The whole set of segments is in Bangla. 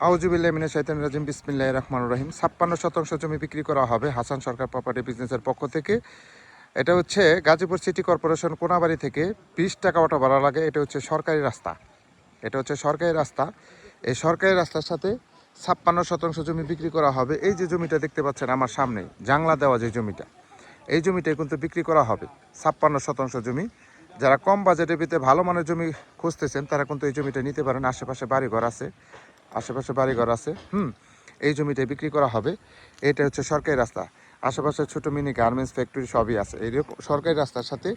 আউযুবিল্লাহি মিনাশ শাইতানির রাজিম বিসমিল্লাহির রহমানির রহিম ৫৬% জমি বিক্রি করা হবে হাসান সরকার প্রপার্টি বিজনেসের পক্ষ থেকে। এটা হচ্ছে গাজীপুর সিটি কর্পোরেশন কোনাবাড়ি থেকে ২০ টাকা অটো ভাড়া লাগে। এটা হচ্ছে সরকারি রাস্তা, এটা হচ্ছে সরকারি রাস্তা। এই সরকারি রাস্তার সাথে ৫৬% জমি বিক্রি করা হবে। এই যে জমিটা দেখতে পাচ্ছেন আমার সামনে, জাংলা দেওয়া যে জমিটা, এই জমিটাই কিন্তু বিক্রি করা হবে। ৫৬% জমি। যারা কম বাজেটের ভিতরে ভালো মানের জমি খুঁজতেছেন তারা কিন্তু এই জমিটা নিতে পারেন। আশেপাশে বাড়িঘর আছে, এই জমিটা বিক্রি করা হবে। এটা হচ্ছে সরকারি রাস্তা, আশেপাশে ছোটো মিনি গার্মেন্টস ফ্যাক্টরি সবই আছে। এই সরকারি রাস্তার সাথে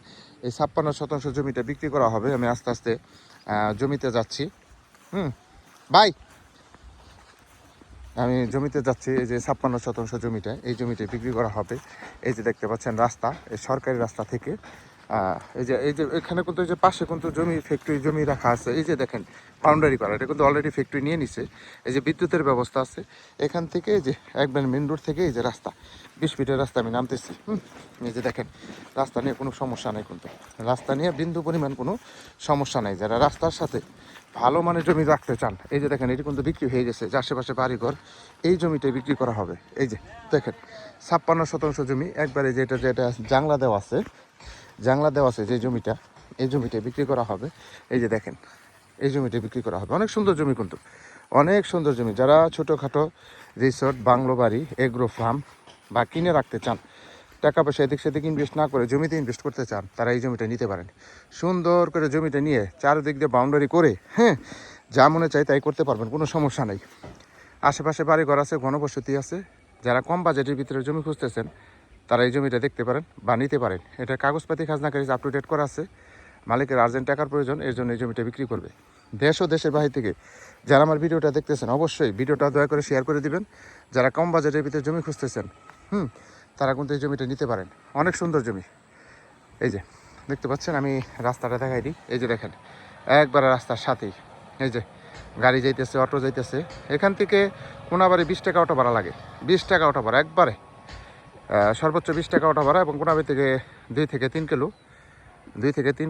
এই ৫৬% জমিটা বিক্রি করা হবে। আমি আস্তে আস্তে জমিতে যাচ্ছি। বাই, আমি জমিতে যাচ্ছি। এই যে ৫৬% জমিটা, এই জমিটা বিক্রি করা হবে। এই যে দেখতে পাচ্ছেন রাস্তা, এই সরকারি রাস্তা থেকে এই যে এখানে কিন্তু এই যে পাশে কিন্তু জমি ফ্যাক্টরি জমি রাখা আছে। এই যে দেখেন বাউন্ডারি করা, এটা কিন্তু অলরেডি ফ্যাক্টরি নিয়ে নিছে। এই যে বিদ্যুতের ব্যবস্থা আছে এখান থেকে। এই যে একবার মেন রোড থেকে এই যে রাস্তা ২০ ফিটের রাস্তা আমি নামতেছি। এই যে দেখেন রাস্তা নিয়ে কোনো সমস্যা নেই, কিন্তু রাস্তা নিয়ে বিন্দু পরিমাণ কোনো সমস্যা নেই। যারা রাস্তার সাথে ভালো মানের জমি রাখতে চান, এই যে দেখেন এটি কিন্তু বিক্রি হয়ে গেছে। যে আশেপাশে বাড়িঘর, এই জমিটাই বিক্রি করা হবে। এই যে দেখেন ৫৬% জমি একবারে, যেটা জাংলা দেওয়া আছে, যে জমিটা, এই জমিটা বিক্রি করা হবে। এই যে দেখেন এই জমিটা বিক্রি করা হবে। অনেক সুন্দর জমি, কিন্তু অনেক সুন্দর জমি। যারা ছোটোখাটো রিসোর্ট, বাংলো বাড়ি, এগ্রো ফার্ম বা কিনে রাখতে চান, টাকা পয়সা এদিক সেদিক ইনভেস্ট না করে জমিতে ইনভেস্ট করতে চান, তারা এই জমিটা নিতে পারেন। সুন্দর করে জমিটা নিয়ে চারিদিক দিয়ে বাউন্ডারি করে যা মনে চাই তাই করতে পারবেন, কোনো সমস্যা নেই। আশেপাশে বাড়িঘর আছে, ঘনবসতি আছে। যারা কম বাজেটের ভিতরে জমি খুঁজতেছেন তারা এই জমিটা দেখতে পারেন বা নিতে পারেন। এটা কাগজপাতি খাজনা আপ টু ডেট করা আছে। মালিকের আর্জেন্ট টাকার প্রয়োজন, এর জন্য এই জমিটা বিক্রি করবে। দেশ ও দেশের বাহির থেকে যারা আমার ভিডিওটা দেখতেছেন অবশ্যই ভিডিওটা দয়া করে শেয়ার করে দিবেন। যারা কম বাজেটের ভিতরে জমি খুঁজতেছেন তারা কিন্তু এই জমিটা নিতে পারেন। অনেক সুন্দর জমি। এই যে দেখতে পাচ্ছেন, আমি রাস্তাটা দেখাই দিই। এই যে দেখেন একবারে রাস্তার সাথেই এই যে গাড়ি যাইতেছে, অটো যাইতেছে। এখান থেকে কোনাবাড়ি ২০ টাকা অটো ভাড়া লাগে। ২০ টাকা অটো ভাড়া একবারে, সর্বোচ্চ ২০ টাকা অটো ভাড়া। এবং কোনাবাড়ি থেকে ২ থেকে ৩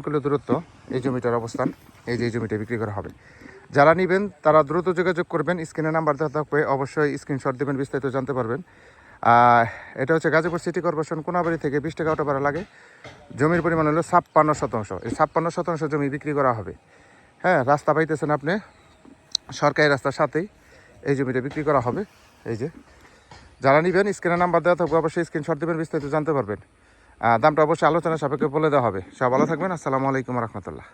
কিলো দূরত্ব এই জমিটার অবস্থান। এই যে এই জমিটা বিক্রি করা হবে। যারা নেবেন তারা দ্রুত যোগাযোগ করবেন। স্ক্রিনে নাম্বার দেওয়া থাকবে, অবশ্যই স্ক্রিনশট দেবেন, বিস্তারিত জানতে পারবেন। এটা হচ্ছে গাজীপুর সিটি কর্পোরেশন কোনাবাড়ি থেকে ২০ টাকা অটো ভাড়া লাগে। জমির পরিমাণ হলো ৫৬%। এই ৫৬% জমি বিক্রি করা হবে। রাস্তা পাইতেছেন আপনি, সরকারি রাস্তার সাথেই এই জমিটা বিক্রি করা হবে। এই যে যারা নেবেন স্ক্রিনে নাম্বার দেওয়া থাকবে, অবশ্যই স্ক্রিনশট দেবেন, বিস্তারিত জানতে পারবেন। দামটা অবশ্যই আলোচনা সাপেক্ষে বলে দেওয়া হবে। সব ভালো থাকবেন। আসসালামু আলাইকুম রহমতুল্লাহ।